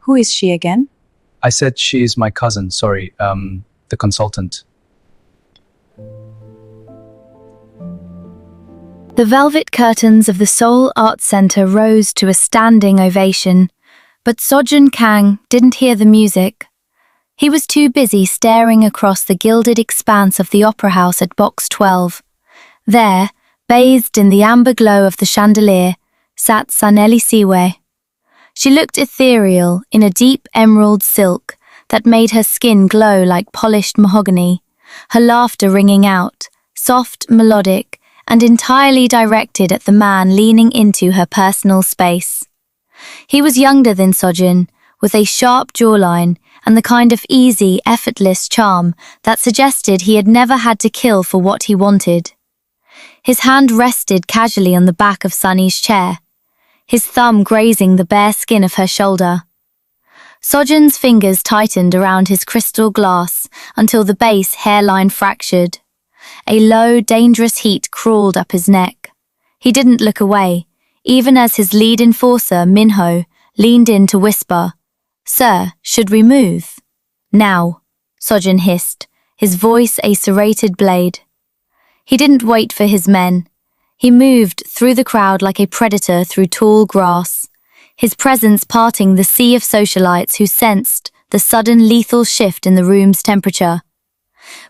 Who is she again? I said she is my cousin, sorry, the consultant. The velvet curtains of the Seoul Arts Center rose to a standing ovation, but Sojun Kang didn't hear the music. He was too busy staring across the gilded expanse of the opera house at Box 12. There, bathed in the amber glow of the chandelier, sat Saneli Siwe. She looked ethereal in a deep emerald silk that made her skin glow like polished mahogany, her laughter ringing out, soft, melodic, and entirely directed at the man leaning into her personal space. He was younger than Sojun, with a sharp jawline and the kind of easy, effortless charm that suggested he had never had to kill for what he wanted. His hand rested casually on the back of Sunny's chair, his thumb grazing the bare skin of her shoulder. Sojun's fingers tightened around his crystal glass until the base hairline fractured. A low, dangerous heat crawled up his neck. He didn't look away, even as his lead enforcer, Minho, leaned in to whisper, "Sir, should we move?" "Now," Sojun hissed, his voice a serrated blade. He didn't wait for his men. He moved through the crowd like a predator through tall grass, his presence parting the sea of socialites who sensed the sudden lethal shift in the room's temperature.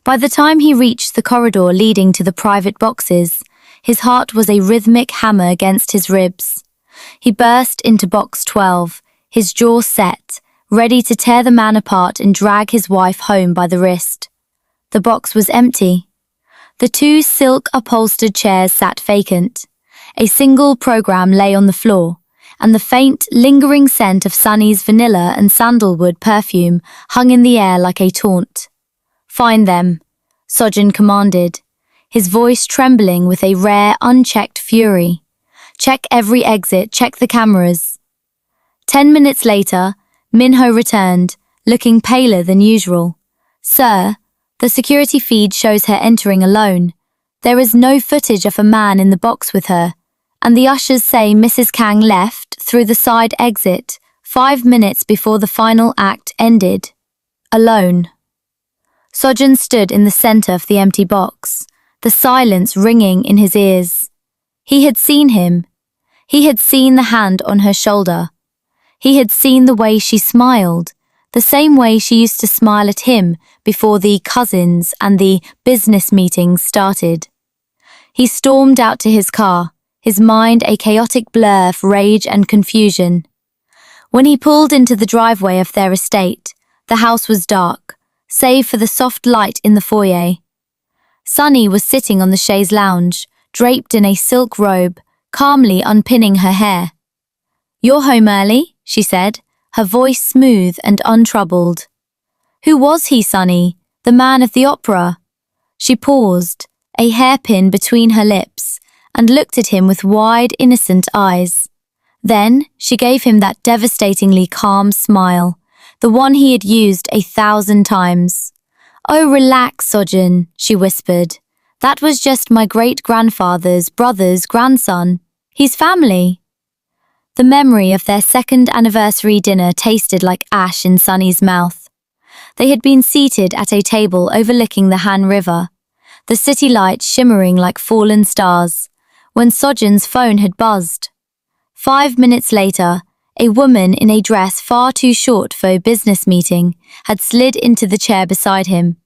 By the time he reached the corridor leading to the private boxes, his heart was a rhythmic hammer against his ribs. He burst into Box 12, his jaw set, ready to tear the man apart and drag his wife home by the wrist. The box was empty. The two silk-upholstered chairs sat vacant. A single program lay on the floor, and the faint, lingering scent of Sunny's vanilla and sandalwood perfume hung in the air like a taunt. "Find them," Sojun commanded, his voice trembling with a rare, unchecked fury. "Check every exit, check the cameras." 10 minutes later, Minho returned, looking paler than usual. "Sir, the security feed shows her entering alone. There is no footage of a man in the box with her, and the ushers say Mrs. Kang left through the side exit 5 minutes before the final act ended. Alone." Sojun stood in the center of the empty box, the silence ringing in his ears. He had seen him. He had seen the hand on her shoulder. He had seen the way she smiled, the same way she used to smile at him before the cousins and the business meetings started. He stormed out to his car, his mind a chaotic blur of rage and confusion. When he pulled into the driveway of their estate, the house was dark, save for the soft light in the foyer. Sunny was sitting on the chaise lounge, draped in a silk robe, calmly unpinning her hair. "You're home early," she said, her voice smooth and untroubled. "Who was he, Sunny? The man of the opera?" She paused, a hairpin between her lips, and looked at him with wide, innocent eyes. Then she gave him that devastatingly calm smile, the one he had used 1,000 times. "Oh, relax, Sojun," she whispered. "That was just my great-grandfather's brother's grandson. He's family." The memory of their second anniversary dinner tasted like ash in Sunny's mouth. They had been seated at a table overlooking the Han River, the city lights shimmering like fallen stars, when Sojun's phone had buzzed. 5 minutes later, a woman in a dress far too short for a business meeting had slid into the chair beside him.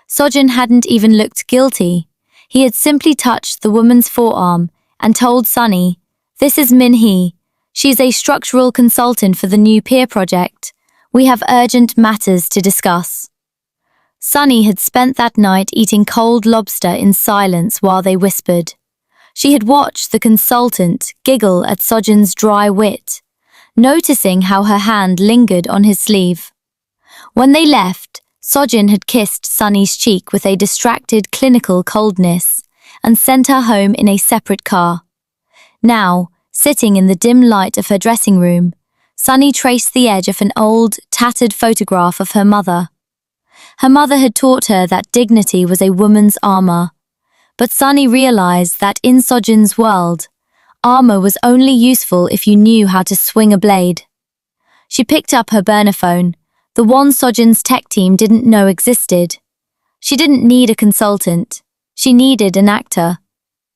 Sojun hadn't even looked guilty. He had simply touched the woman's forearm and told Sunny, "This is Min-hee. She's a structural consultant for the new peer project. We have urgent matters to discuss." Sunny had spent that night eating cold lobster in silence while they whispered. She had watched the consultant giggle at Sojun's dry wit, noticing how her hand lingered on his sleeve. When they left, Sojun had kissed Sunny's cheek with a distracted clinical coldness and sent her home in a separate car. Now, sitting in the dim light of her dressing room, Sunny traced the edge of an old, tattered photograph of her mother. Her mother had taught her that dignity was a woman's armor, but Sunny realized that in Sojun's world, armor was only useful if you knew how to swing a blade. She picked up her burner phone, the one Sojin's tech team didn't know existed. She didn't need a consultant. She needed an actor.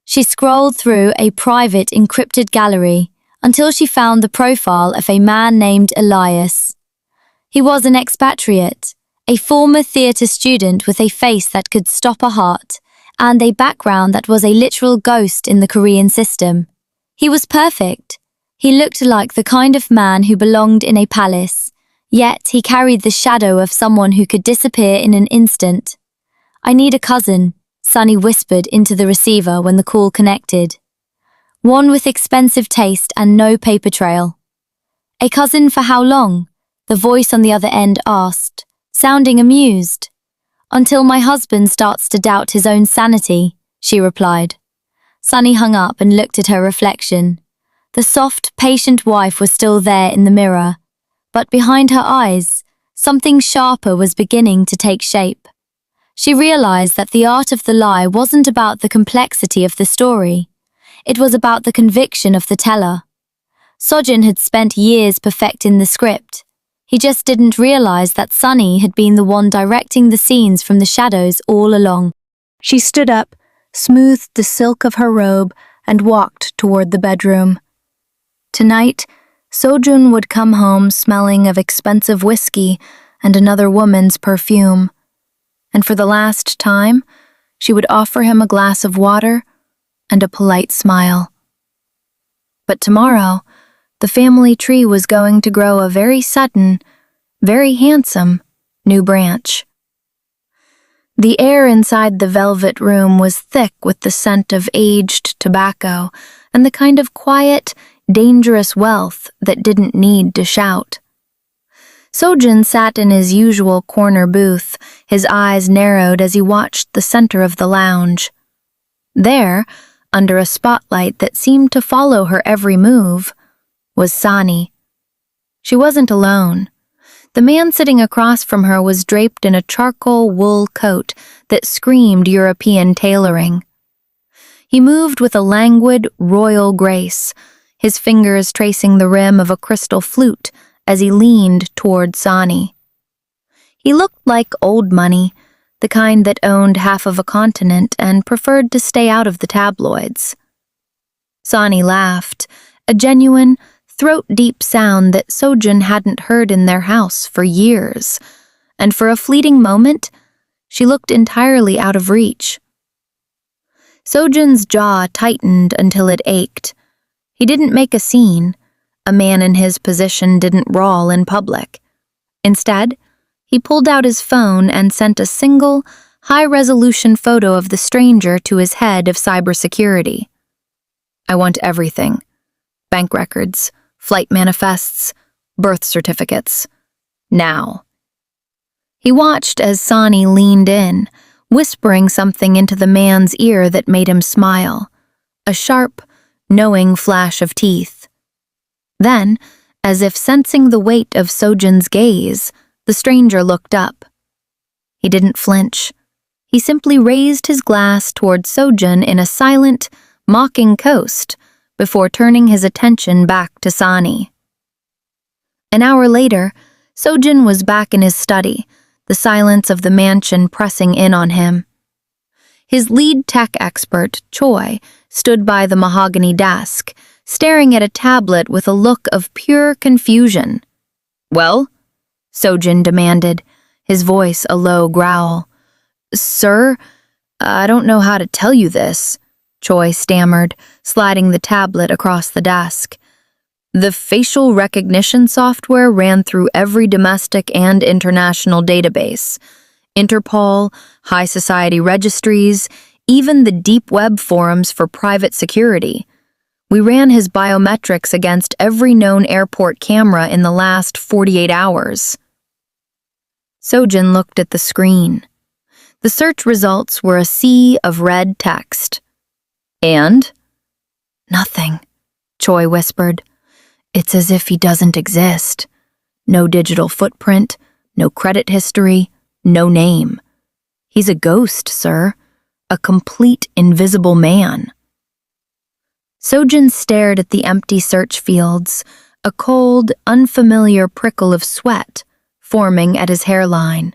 She scrolled through a private encrypted gallery until she found the profile of a man named Elias. He was an expatriate, a former theatre student with a face that could stop a heart, and a background that was a literal ghost in the Korean system. He was perfect. He looked like the kind of man who belonged in a palace, yet he carried the shadow of someone who could disappear in an instant. "I need a cousin," Sunny whispered into the receiver when the call connected. "One with expensive taste and no paper trail." "A cousin for how long?" the voice on the other end asked, sounding amused. "Until my husband starts to doubt his own sanity," she replied. Sunny hung up and looked at her reflection. The soft, patient wife was still there in the mirror, but behind her eyes, something sharper was beginning to take shape. She realized that the art of the lie wasn't about the complexity of the story. It was about the conviction of the teller. Sojin had spent years perfecting the script. He just didn't realize that Sunny had been the one directing the scenes from the shadows all along. She stood up, smoothed the silk of her robe, and walked toward the bedroom. Tonight, Sojun would come home smelling of expensive whiskey and another woman's perfume. And for the last time, she would offer him a glass of water and a polite smile. But tomorrow, the family tree was going to grow a very sudden, very handsome new branch. The air inside the velvet room was thick with the scent of aged tobacco and the kind of quiet, dangerous wealth that didn't need to shout. Sojin sat in his usual corner booth, his eyes narrowed as he watched the center of the lounge. There, under a spotlight that seemed to follow her every move, was Sani. She wasn't alone. The man sitting across from her was draped in a charcoal wool coat that screamed European tailoring. He moved with a languid, royal grace, his fingers tracing the rim of a crystal flute as he leaned toward Sani. He looked like old money, the kind that owned half of a continent and preferred to stay out of the tabloids. Sani laughed, a genuine, throat-deep sound that Sojin hadn't heard in their house for years, and for a fleeting moment, she looked entirely out of reach. Sojin's jaw tightened until it ached. He didn't make a scene. A man in his position didn't brawl in public. Instead, he pulled out his phone and sent a single, high-resolution photo of the stranger to his head of cybersecurity. "I want everything. Bank records, flight manifests, birth certificates. Now." He watched as Sani leaned in, whispering something into the man's ear that made him smile, a sharp, knowing flash of teeth. Then, as if sensing the weight of Sojin's gaze, the stranger looked up. He didn't flinch. He simply raised his glass toward Sojin in a silent, mocking coast before turning his attention back to Sani. An hour later, Sojin was back in his study, the silence of the mansion pressing in on him. His lead tech expert, Choi, stood by the mahogany desk, staring at a tablet with a look of pure confusion. "Well?" Sojin demanded, his voice a low growl. "Sir, I don't know how to tell you this," Choi stammered, sliding the tablet across the desk. "The facial recognition software ran through every domestic and international database. Interpol, high society registries, even the deep web forums for private security. We ran his biometrics against every known airport camera in the last 48 hours. Sojin looked at the screen. The search results were a sea of red text. "And?" "Nothing," Choi whispered. "It's as if he doesn't exist. No digital footprint, no credit history, no name. He's a ghost, sir. A complete invisible man." Sojin stared at the empty search fields, a cold, unfamiliar prickle of sweat forming at his hairline.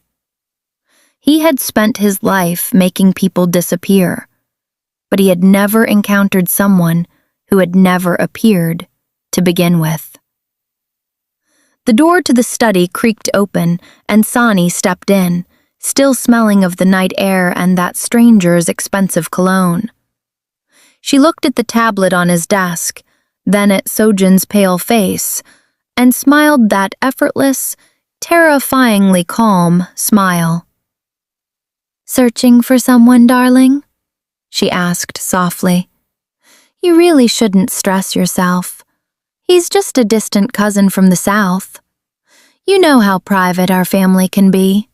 He had spent his life making people disappear, but he had never encountered someone who had never appeared to begin with. The door to the study creaked open, and Sani stepped in, still smelling of the night air and that stranger's expensive cologne. She looked at the tablet on his desk, then at Sojin's pale face, and smiled that effortless, terrifyingly calm smile. "Searching for someone, darling?" she asked softly. "You really shouldn't stress yourself. He's just a distant cousin from the south. You know how private our family can be."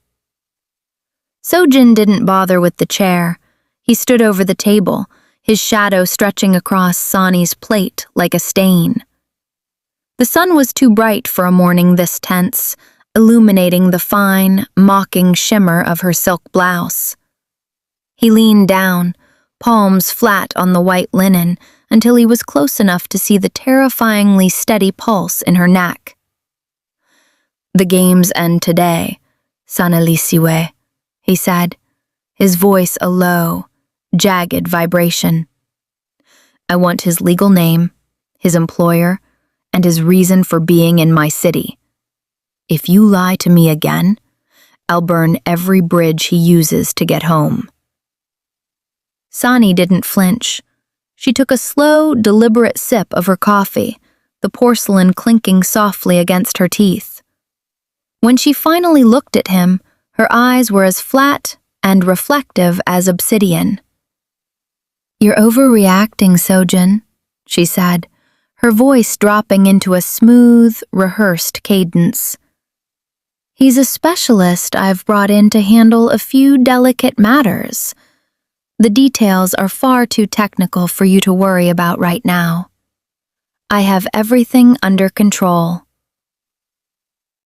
Sojin didn't bother with the chair. He stood over the table, his shadow stretching across Sani's plate like a stain. The sun was too bright for a morning this tense, illuminating the fine, mocking shimmer of her silk blouse. He leaned down, palms flat on the white linen, until he was close enough to see the terrifyingly steady pulse in her neck. "The games end today, Sanalisiwe," he said, his voice a low, jagged vibration. "I want his legal name, his employer, and his reason for being in my city. If you lie to me again, I'll burn every bridge he uses to get home." Sani didn't flinch. She took a slow, deliberate sip of her coffee, the porcelain clinking softly against her teeth. When she finally looked at him, her eyes were as flat and reflective as obsidian. "You're overreacting, Sojin," she said, her voice dropping into a smooth, rehearsed cadence. "He's a specialist I've brought in to handle a few delicate matters. The details are far too technical for you to worry about right now. I have everything under control."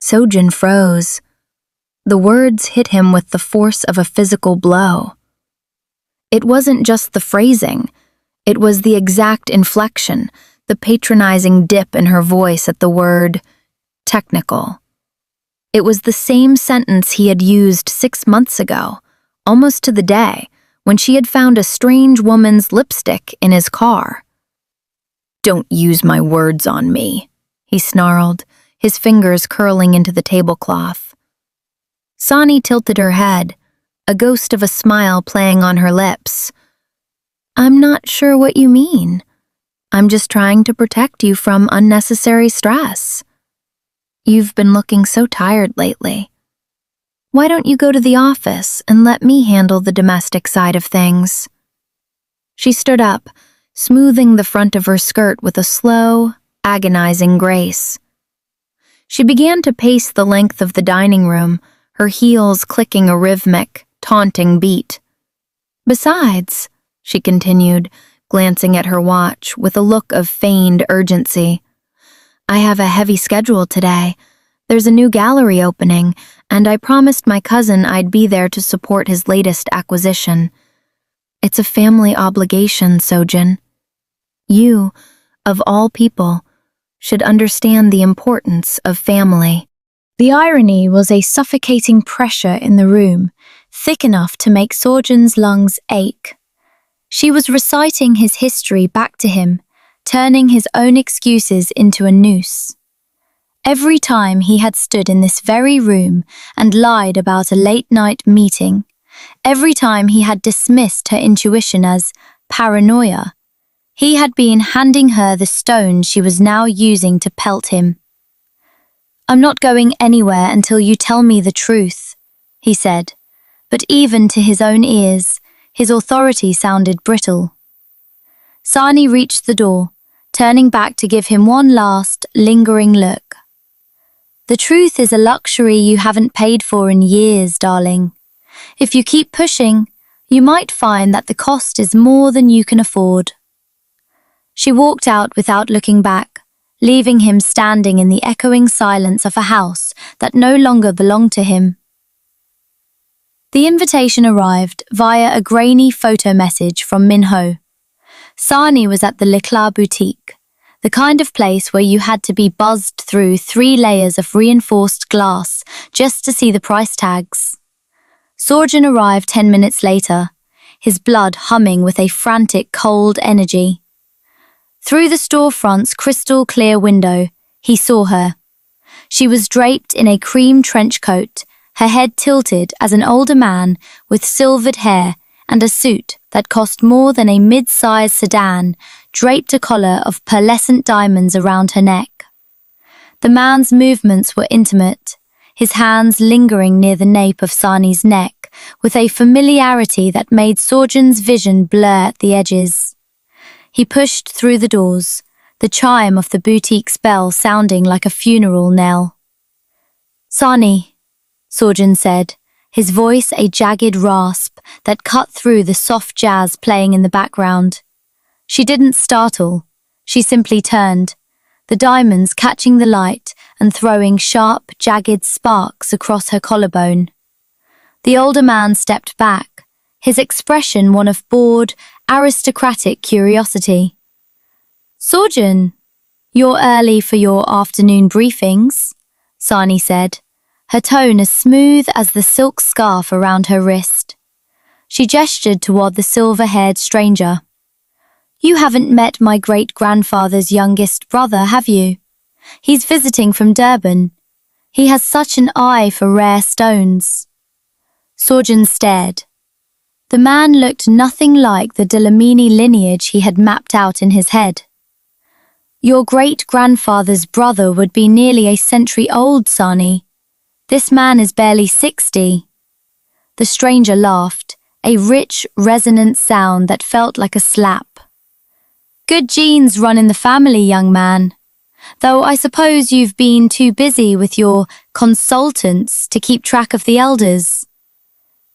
Sojin froze. The words hit him with the force of a physical blow. It wasn't just the phrasing, it was the exact inflection, the patronizing dip in her voice at the word technical. It was the same sentence he had used 6 months ago, almost to the day, when she had found a strange woman's lipstick in his car. "Don't use my words on me," he snarled, his fingers curling into the tablecloth. Sani tilted her head, a ghost of a smile playing on her lips. "I'm not sure what you mean. I'm just trying to protect you from unnecessary stress. You've been looking so tired lately. Why don't you go to the office and let me handle the domestic side of things?" She stood up, smoothing the front of her skirt with a slow, agonizing grace. She began to pace the length of the dining room, her heels clicking a rhythmic, taunting beat. "Besides," she continued, glancing at her watch with a look of feigned urgency, "I have a heavy schedule today. There's a new gallery opening, and I promised my cousin I'd be there to support his latest acquisition. It's a family obligation, Sojin. You, of all people, should understand the importance of family." The irony was a suffocating pressure in the room, thick enough to make Sojin's lungs ache. She was reciting his history back to him, turning his own excuses into a noose. Every time he had stood in this very room and lied about a late-night meeting, every time he had dismissed her intuition as paranoia, he had been handing her the stone she was now using to pelt him. "I'm not going anywhere until you tell me the truth," he said, but even to his own ears, his authority sounded brittle. Sani reached the door, turning back to give him one last, lingering look. "The truth is a luxury you haven't paid for in years, darling. If you keep pushing, you might find that the cost is more than you can afford." She walked out without looking back, leaving him standing in the echoing silence of a house that no longer belonged to him. The invitation arrived via a grainy photo message from Minho. Sani was at the Leclerc boutique, the kind of place where you had to be buzzed through 3 layers of reinforced glass just to see the price tags. Sorjan arrived 10 minutes later, his blood humming with a frantic, cold energy. Through the storefront's crystal-clear window, he saw her. She was draped in a cream trench coat, her head tilted as an older man with silvered hair and a suit that cost more than a mid-sized sedan draped a collar of pearlescent diamonds around her neck. The man's movements were intimate, his hands lingering near the nape of Sani's neck with a familiarity that made Sorjan's vision blur at the edges. He pushed through the doors, the chime of the boutique's bell sounding like a funeral knell. "Sani," Sorjan said, his voice a jagged rasp that cut through the soft jazz playing in the background. She didn't startle. She simply turned, the diamonds catching the light and throwing sharp, jagged sparks across her collarbone. The older man stepped back, his expression one of bored, aristocratic curiosity. "Sorjan, you're early for your afternoon briefings," Sani said, her tone as smooth as the silk scarf around her wrist. She gestured toward the silver-haired stranger. "You haven't met my great-grandfather's youngest brother, have you? He's visiting from Durban. He has such an eye for rare stones." Sorjan stared. The man looked nothing like the Delamini lineage he had mapped out in his head. "Your great-grandfather's brother would be nearly a century old, Sani. This man is barely 60. The stranger laughed, a rich, resonant sound that felt like a slap. "Good genes run in the family, young man. Though I suppose you've been too busy with your consultants to keep track of the elders."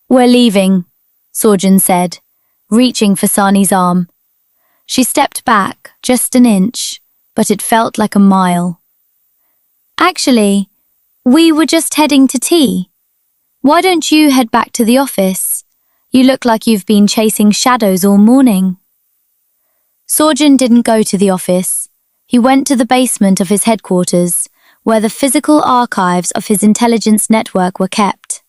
"We're leaving," Sorjan said, reaching for Sani's arm. She stepped back, just an inch, but it felt like a mile. "Actually, we were just heading to tea. Why don't you head back to the office? You look like you've been chasing shadows all morning." Sorjan didn't go to the office. He went to the basement of his headquarters, where the physical archives of his intelligence network were kept.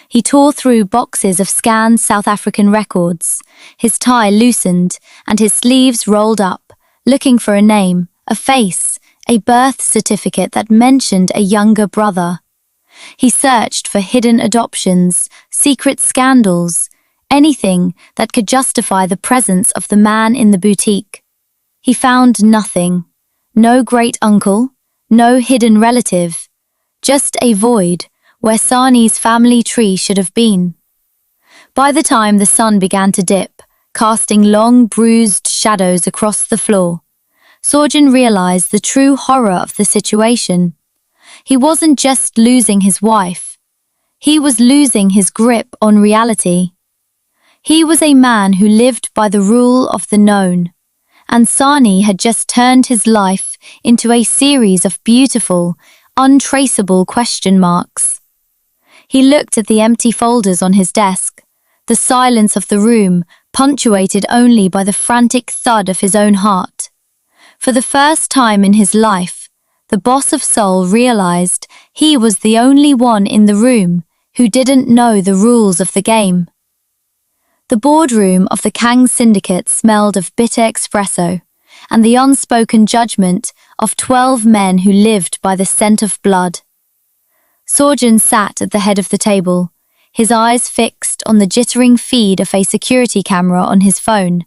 He tore through boxes of scanned South African records, his tie loosened and his sleeves rolled up, looking for a name, a face, a birth certificate that mentioned a younger brother. He searched for hidden adoptions, secret scandals, anything that could justify the presence of the man in the boutique. He found nothing. No great-uncle, no hidden relative, just a void where Sani's family tree should have been. By the time the sun began to dip, casting long, bruised shadows across the floor, Sorjan realized the true horror of the situation. He wasn't just losing his wife. He was losing his grip on reality. He was a man who lived by the rule of the known, and Sani had just turned his life into a series of beautiful, untraceable question marks. He looked at the empty folders on his desk, the silence of the room punctuated only by the frantic thud of his own heart. For the first time in his life, the boss of Seoul realized he was the only one in the room who didn't know the rules of the game. The boardroom of the Kang Syndicate smelled of bitter espresso and the unspoken judgment of 12 men who lived by the scent of blood. Sorjan sat at the head of the table, his eyes fixed on the jittering feed of a security camera on his phone,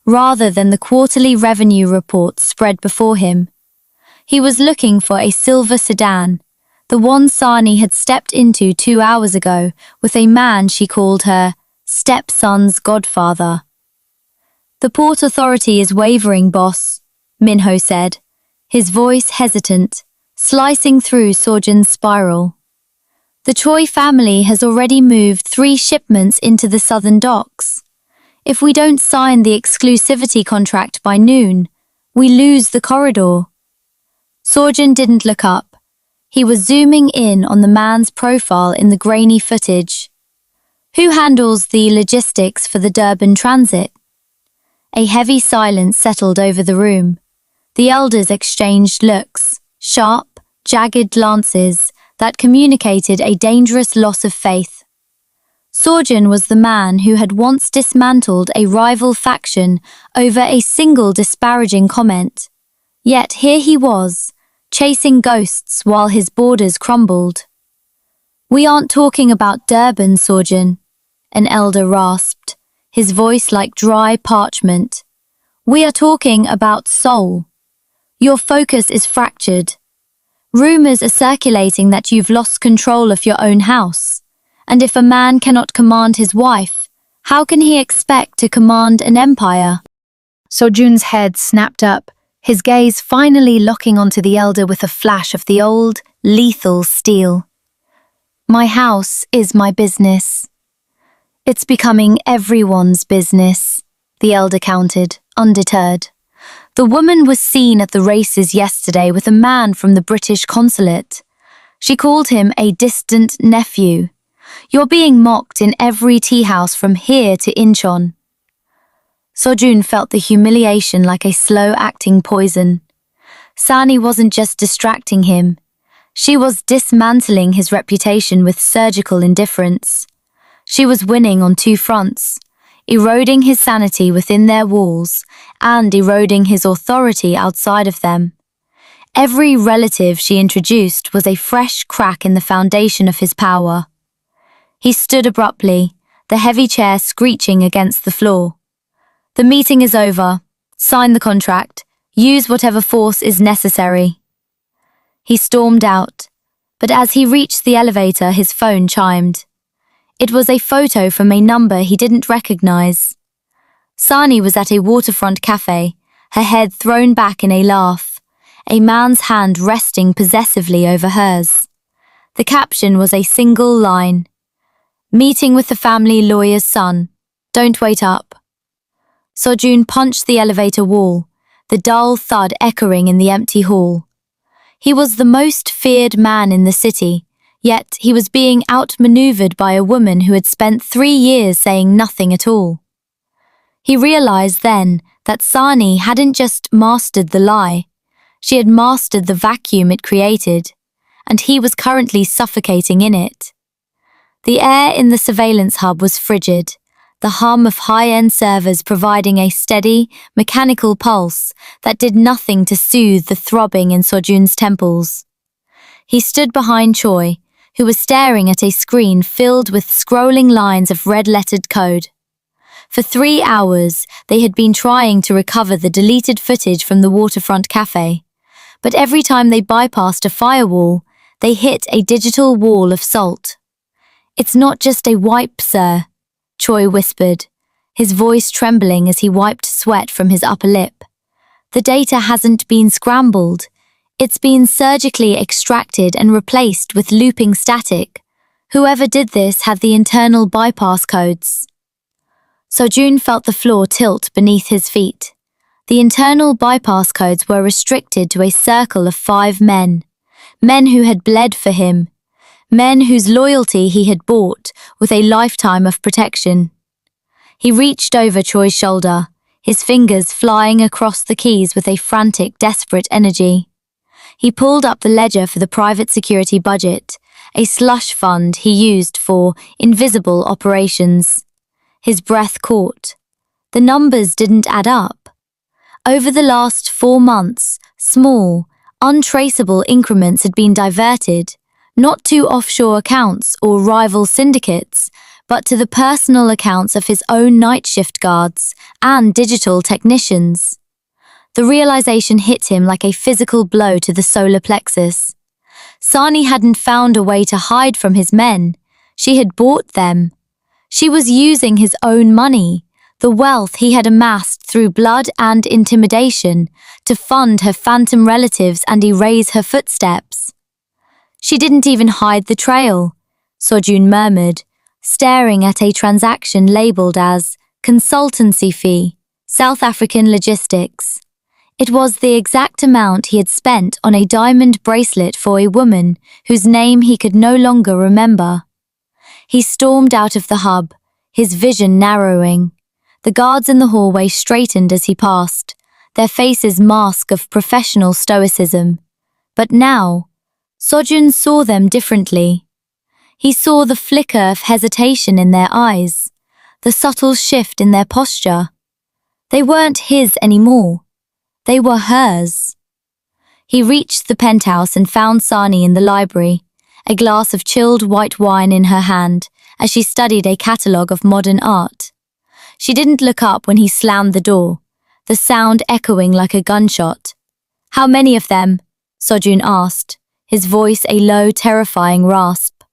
rather than the quarterly revenue report spread before him. He was looking for a silver sedan, the one Sani had stepped into 2 hours ago with a man she called her stepson's godfather. "The port authority is wavering, boss," Minho said, his voice hesitant, slicing through Sorjan's spiral. "The Choi family has already moved 3 shipments into the southern docks. If we don't sign the exclusivity contract by noon, we lose the corridor." Sorjan didn't look up. He was zooming in on the man's profile in the grainy footage. "Who handles the logistics for the Durban transit?" A heavy silence settled over the room. The elders exchanged looks, sharp, jagged glances that communicated a dangerous loss of faith. Sorjan was the man who had once dismantled a rival faction over a single disparaging comment. Yet here he was, chasing ghosts while his borders crumbled. "We aren't talking about Durban, Sorjan," an elder rasped, his voice like dry parchment. "We are talking about Seoul. Your focus is fractured. Rumors are circulating that you've lost control of your own house. And if a man cannot command his wife, how can he expect to command an empire?" Sojun's head snapped up, his gaze finally locking onto the elder with a flash of the old, lethal steel. "My house is my business." "It's becoming everyone's business," the elder countered, undeterred. "The woman was seen at the races yesterday with a man from the British consulate. She called him a distant nephew. You're being mocked in every tea house from here to Incheon." Sojun felt the humiliation like a slow-acting poison. Sani wasn't just distracting him. She was dismantling his reputation with surgical indifference. She was winning on two fronts, eroding his sanity within their walls and eroding his authority outside of them. Every relative she introduced was a fresh crack in the foundation of his power. He stood abruptly, the heavy chair screeching against the floor. "The meeting is over. Sign the contract. Use whatever force is necessary." He stormed out, but as he reached the elevator, his phone chimed. It was a photo from a number he didn't recognize. Sani was at a waterfront cafe, her head thrown back in a laugh, a man's hand resting possessively over hers. The caption was a single line: "Meeting with the family lawyer's son. Don't wait up." Sojun punched the elevator wall, the dull thud echoing in the empty hall. He was the most feared man in the city, yet he was being outmaneuvered by a woman who had spent 3 years saying nothing at all. He realized then that Sani hadn't just mastered the lie, she had mastered the vacuum it created, and he was currently suffocating in it. The air in the surveillance hub was frigid, the hum of high-end servers providing a steady, mechanical pulse that did nothing to soothe the throbbing in Sojun's temples. He stood behind Choi, who was staring at a screen filled with scrolling lines of red-lettered code. For 3 hours, they had been trying to recover the deleted footage from the waterfront cafe, but every time they bypassed a firewall, they hit a digital wall of salt. "It's not just a wipe, sir," Choi whispered, his voice trembling as he wiped sweat from his upper lip. "The data hasn't been scrambled. It's been surgically extracted and replaced with looping static. Whoever did this had the internal bypass codes." Sojun felt the floor tilt beneath his feet. The internal bypass codes were restricted to a circle of 5 men. Men who had bled for him. Men whose loyalty he had bought with a lifetime of protection. He reached over Choi's shoulder, his fingers flying across the keys with a frantic, desperate energy. He pulled up the ledger for the private security budget, a slush fund he used for invisible operations. His breath caught. The numbers didn't add up. Over the last 4 months, small, untraceable increments had been diverted, not to offshore accounts or rival syndicates, but to the personal accounts of his own night shift guards and digital technicians. The realization hit him like a physical blow to the solar plexus. Sani hadn't found a way to hide from his men. She had bought them. She was using his own money, the wealth he had amassed through blood and intimidation, to fund her phantom relatives and erase her footsteps. "She didn't even hide the trail," Sojun murmured, staring at a transaction labeled as consultancy fee, South African logistics. It was the exact amount he had spent on a diamond bracelet for a woman whose name he could no longer remember. He stormed out of the hub, his vision narrowing. The guards in the hallway straightened as he passed, their faces mask of professional stoicism. But now, Sojun saw them differently. He saw the flicker of hesitation in their eyes, the subtle shift in their posture. They weren't his anymore. They were hers. He reached the penthouse and found Sani in the library, a glass of chilled white wine in her hand, as she studied a catalogue of modern art. She didn't look up when he slammed the door, the sound echoing like a gunshot. "How many of them?" Sojun asked, his voice a low, terrifying rasp.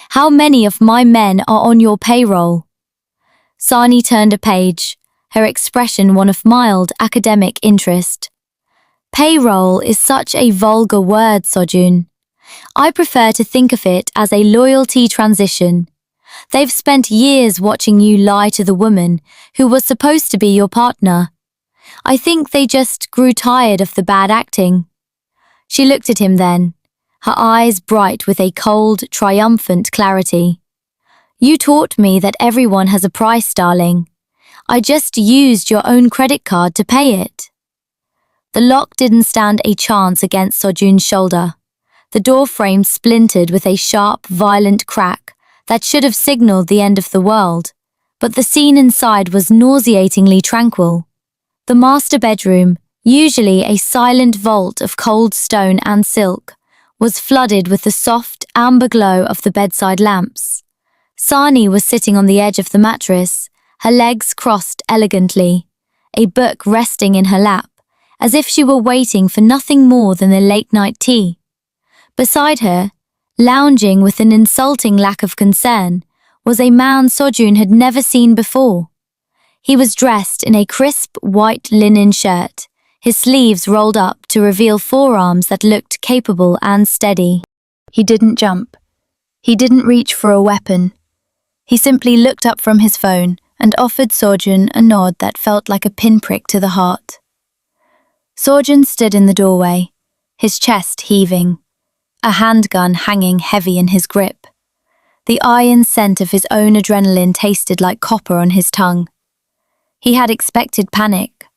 "How many of my men are on your payroll?" Sani turned a page, her expression one of mild academic interest. "Payroll is such a vulgar word, Sojun. I prefer to think of it as a loyalty transition. They've spent years watching you lie to the woman who was supposed to be your partner. I think they just grew tired of the bad acting." She looked at him then, her eyes bright with a cold, triumphant clarity. "You taught me that everyone has a price, darling. I just used your own credit card to pay it." The lock didn't stand a chance against Sojun's shoulder. The door frame splintered with a sharp, violent crack that should have signaled the end of the world, but the scene inside was nauseatingly tranquil. The master bedroom, usually a silent vault of cold stone and silk, was flooded with the soft, amber glow of the bedside lamps. Sani was sitting on the edge of the mattress, her legs crossed elegantly, a book resting in her lap, as if she were waiting for nothing more than a late-night tea. Beside her, lounging with an insulting lack of concern, was a man Sojun had never seen before. He was dressed in a crisp white linen shirt, his sleeves rolled up to reveal forearms that looked capable and steady. He didn't jump. He didn't reach for a weapon. He simply looked up from his phone and offered Sojun a nod that felt like a pinprick to the heart. Sojun stood in the doorway, his chest heaving, a handgun hanging heavy in his grip. The iron scent of his own adrenaline tasted like copper on his tongue. He had expected panic.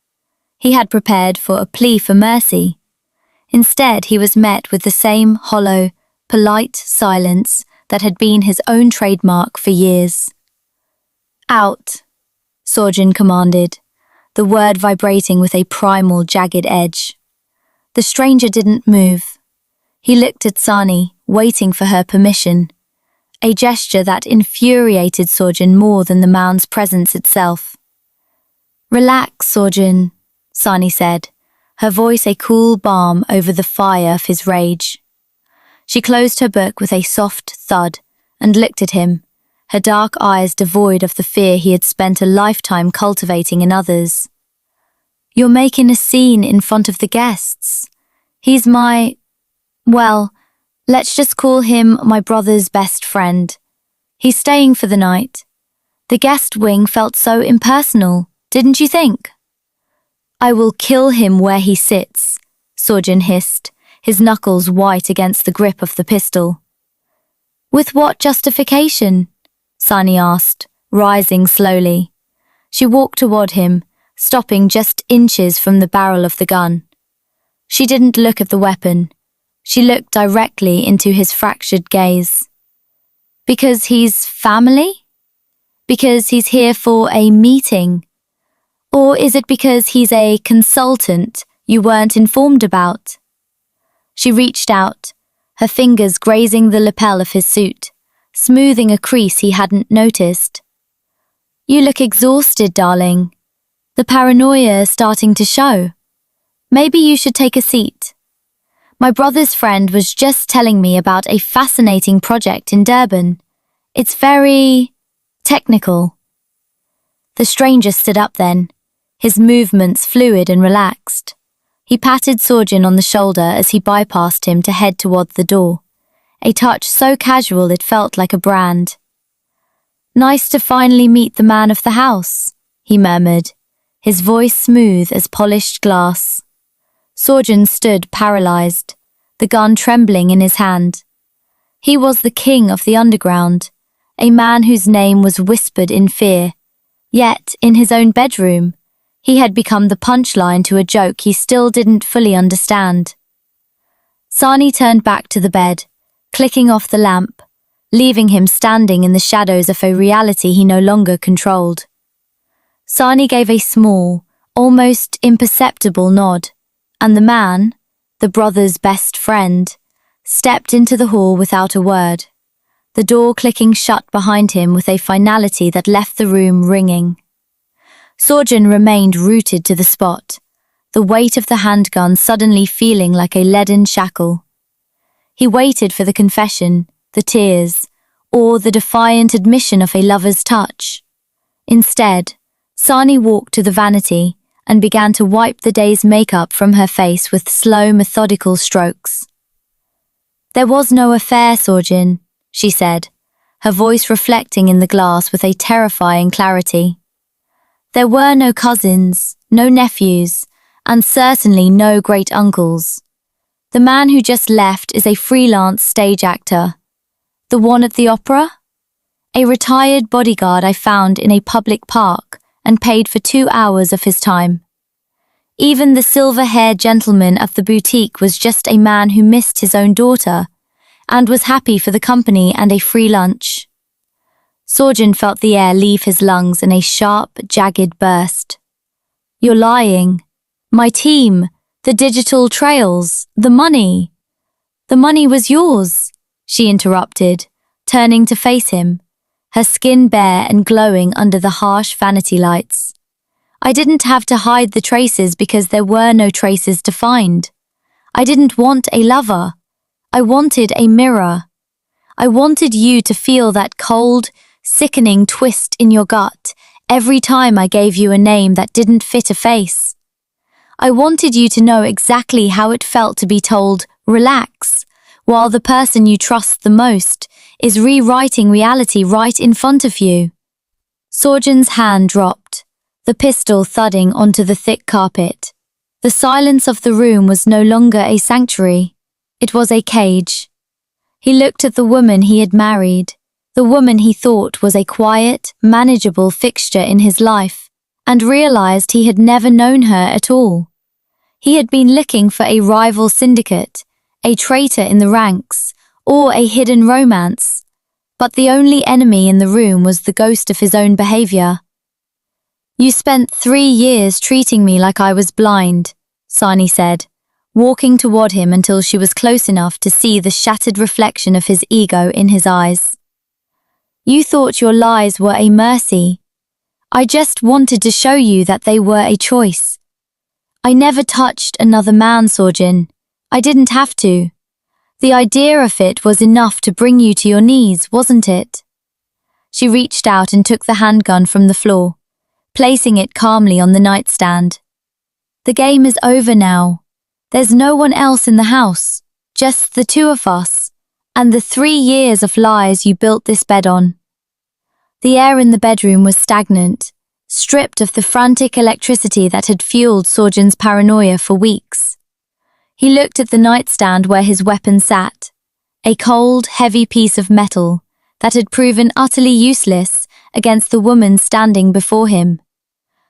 He had prepared for a plea for mercy. Instead, he was met with the same hollow, polite silence that had been his own trademark for years. "Out," Sojun commanded, the word vibrating with a primal, jagged edge. The stranger didn't move. He looked at Sani, waiting for her permission, a gesture that infuriated Sojun more than the man's presence itself. "Relax, Sojun," Sani said, her voice a cool balm over the fire of his rage. She closed her book with a soft thud and looked at him, her dark eyes devoid of the fear he had spent a lifetime cultivating in others. "You're making a scene in front of the guests. He's well, let's just call him my brother's best friend. He's staying for the night." The guest wing felt so impersonal, didn't you think? "I will kill him where he sits," Sojun hissed, his knuckles white against the grip of the pistol. "With what justification?" Sani asked, rising slowly. She walked toward him, stopping just inches from the barrel of the gun. She didn't look at the weapon. She looked directly into his fractured gaze. "Because he's family? Because he's here for a meeting? Or is it because he's a consultant you weren't informed about?" She reached out, her fingers grazing the lapel of his suit, smoothing a crease he hadn't noticed. "You look exhausted, darling. The paranoia is starting to show. Maybe you should take a seat. My brother's friend was just telling me about a fascinating project in Durban. It's very technical." The stranger stood up then, his movements fluid and relaxed. He patted Sojun on the shoulder as he bypassed him to head toward the door, a touch so casual it felt like a brand. "Nice to finally meet the man of the house," he murmured, his voice smooth as polished glass. Sojun stood paralyzed, the gun trembling in his hand. He was the king of the underground, a man whose name was whispered in fear, yet in his own bedroom, He had become the punchline to a joke he still didn't fully understand. Sani turned back to the bed, clicking off the lamp, leaving him standing in the shadows of a reality he no longer controlled. Sani gave a small, almost imperceptible nod, and the man, the brother's best friend, stepped into the hall without a word, the door clicking shut behind him with a finality that left the room ringing. Sorjan remained rooted to the spot, the weight of the handgun suddenly feeling like a leaden shackle. He waited for the confession, the tears, or the defiant admission of a lover's touch. Instead, Sani walked to the vanity and began to wipe the day's makeup from her face with slow, methodical strokes. "There was no affair, Sorjan," she said, her voice reflecting in the glass with a terrifying clarity. "There were no cousins, no nephews, and certainly no great-uncles. The man who just left is a freelance stage actor. The one at the opera? A retired bodyguard I found in a public park and paid for 2 hours of his time. Even the silver-haired gentleman of the boutique was just a man who missed his own daughter and was happy for the company and a free lunch." Sorjan felt the air leave his lungs in a sharp, jagged burst. "You're lying. My team, the digital trails, the money. The money was yours," she interrupted, turning to face him, her skin bare and glowing under the harsh vanity lights. "I didn't have to hide the traces because there were no traces to find. I didn't want a lover. I wanted a mirror. I wanted you to feel that cold, sickening twist in your gut every time I gave you a name that didn't fit a face. I wanted you to know exactly how it felt to be told, 'Relax,' while the person you trust the most is rewriting reality right in front of you." Sorjan's hand dropped, the pistol thudding onto the thick carpet. The silence of the room was no longer a sanctuary. It was a cage. He looked at the woman he had married, the woman he thought was a quiet, manageable fixture in his life, and realized he had never known her at all. He had been looking for a rival syndicate, a traitor in the ranks, or a hidden romance, but the only enemy in the room was the ghost of his own behavior. "You spent 3 years treating me like I was blind," Sani said, walking toward him until she was close enough to see the shattered reflection of his ego in his eyes. "You thought your lies were a mercy. I just wanted to show you that they were a choice. I never touched another man, Sorjan. I didn't have to. The idea of it was enough to bring you to your knees, wasn't it?" She reached out and took the handgun from the floor, placing it calmly on the nightstand. "The game is over now. There's no one else in the house, just the 2 of us, and the 3 years of lies you built this bed on." The air in the bedroom was stagnant, stripped of the frantic electricity that had fueled Sorjan's paranoia for weeks. He looked at the nightstand where his weapon sat, a cold, heavy piece of metal that had proven utterly useless against the woman standing before him.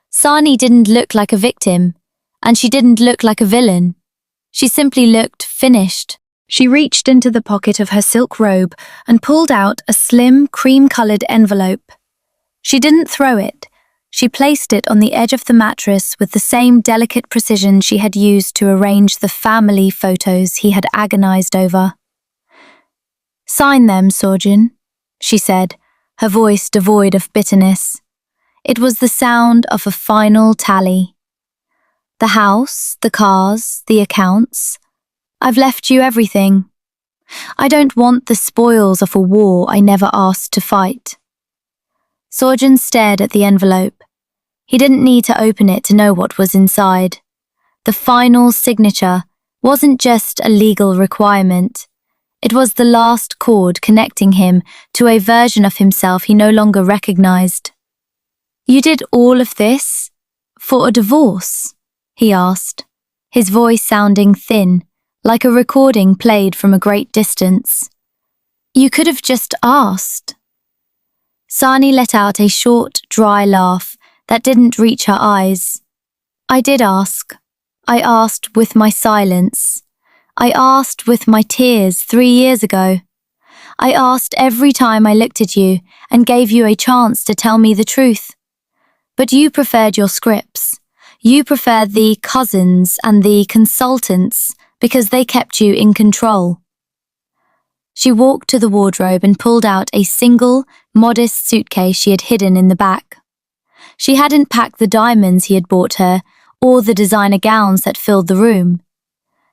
Sani didn't look like a victim, and she didn't look like a villain. She simply looked finished. She reached into the pocket of her silk robe and pulled out a slim, cream-colored envelope. She didn't throw it. She placed it on the edge of the mattress with the same delicate precision she had used to arrange the family photos he had agonized over. "Sign them, Sorjan," she said, her voice devoid of bitterness. It was the sound of a final tally. "The house, the cars, the accounts. I've left you everything. I don't want the spoils of a war I never asked to fight." Sorjan stared at the envelope. He didn't need to open it to know what was inside. The final signature wasn't just a legal requirement. It was the last cord connecting him to a version of himself he no longer recognized. "You did all of this for a divorce?" he asked, his voice sounding thin, like a recording played from a great distance. "You could have just asked." Sani let out a short, dry laugh that didn't reach her eyes. I did ask. I asked with my silence. I asked with my tears 3 years ago. I asked every time I looked at you and gave you a chance to tell me the truth. But you preferred your scripts. You preferred the cousins and the consultants because they kept you in control. She walked to the wardrobe and pulled out a single, modest suitcase she had hidden in the back. She hadn't packed the diamonds he had bought her or the designer gowns that filled the room.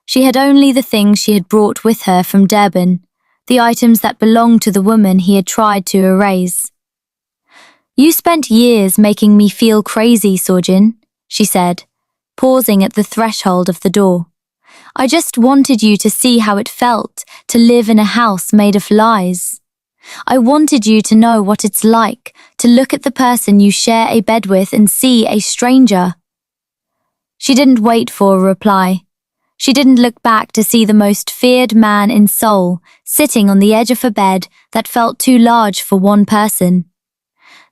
She had only the things she had brought with her from Durban, the items that belonged to the woman he had tried to erase. You spent years making me feel crazy, Sojin, she said, pausing at the threshold of the door. I just wanted you to see how it felt to live in a house made of lies. I wanted you to know what it's like to look at the person you share a bed with and see a stranger. She didn't wait for a reply. She didn't look back to see the most feared man in Seoul sitting on the edge of a bed that felt too large for one person.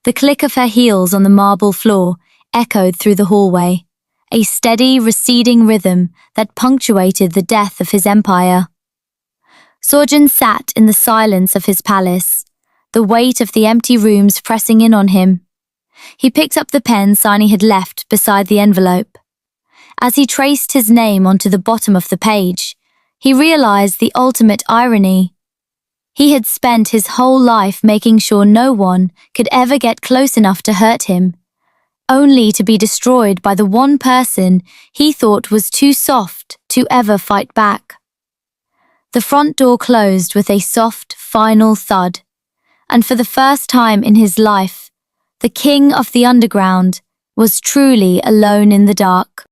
The click of her heels on the marble floor echoed through the hallway, a steady, receding rhythm that punctuated the death of his empire. Sojin sat in the silence of his palace, the weight of the empty rooms pressing in on him. He picked up the pen Sani had left beside the envelope. As he traced his name onto the bottom of the page, he realized the ultimate irony. He had spent his whole life making sure no one could ever get close enough to hurt him, only to be destroyed by the one person he thought was too soft to ever fight back. The front door closed with a soft, final thud, and for the first time in his life, the king of the underground was truly alone in the dark.